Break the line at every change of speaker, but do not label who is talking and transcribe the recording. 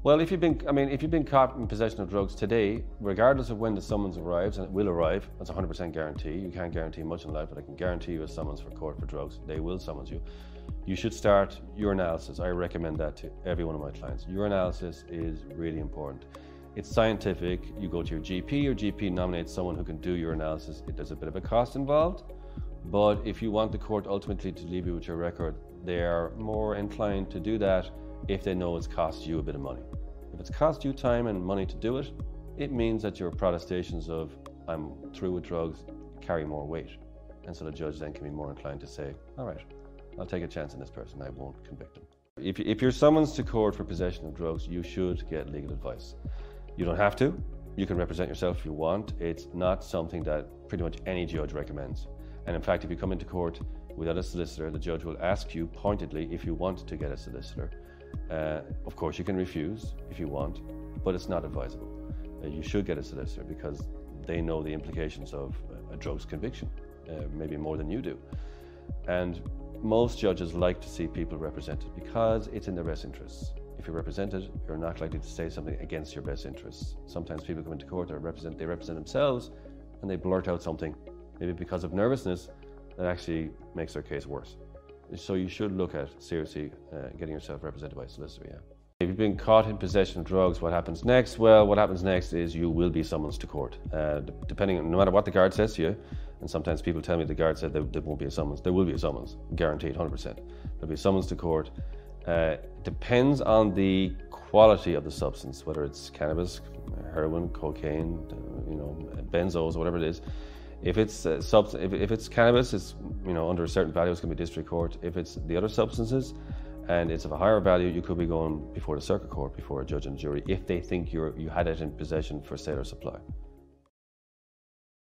Well, if you've been caught in possession of drugs today, regardless of when the summons arrives, and it will arrive, that's 100% guarantee. You can't guarantee much in life, but I can guarantee you a summons for court for drugs. They will summons you. You should start urinalysis. I recommend that to every one of my clients. Urinalysis is really important. It's scientific. You go to your GP nominates someone who can do urinalysis. There's a bit of a cost involved, but if you want the court ultimately to leave you with your record, they are more inclined to do that if they know it's cost you a bit of money. If it's cost you time and money to do it, it means that your protestations of I'm through with drugs carry more weight. And so the judge then can be more inclined to say, all right, I'll take a chance on this person, I won't convict them. If you're summoned to court for possession of drugs, you should get legal advice. You don't have to. You can represent yourself if you want. It's not something that pretty much any judge recommends. And in fact, if you come into court without a solicitor, the judge will ask you pointedly if you want to get a solicitor. Of course, you can refuse if you want, but it's not advisable. You should get a solicitor because they know the implications of a drugs conviction, maybe more than you do. And most judges like to see people represented because it's in their best interests. If you're represented, you're not likely to say something against your best interests. Sometimes people come into court, they represent themselves, and they blurt out something, maybe because of nervousness, that actually makes their case worse. So you should look at seriously getting yourself represented by a solicitor, yeah. If you've been caught in possession of drugs, what happens next? Well, what happens next is you will be summoned to court. Depending on, no matter what the guard says to you, and sometimes people tell me the guard said there won't be a summons. There will be a summons, guaranteed, 100%. There'll be a summons to court. Depends on the quality of the substance, whether it's cannabis, heroin, cocaine, benzos, whatever it is. If it's if it's cannabis, it's under a certain value, it's going to be district court. If it's the other substances, and it's of a higher value, you could be going before the circuit court, before a judge and jury, if they think you had it in possession for sale or supply.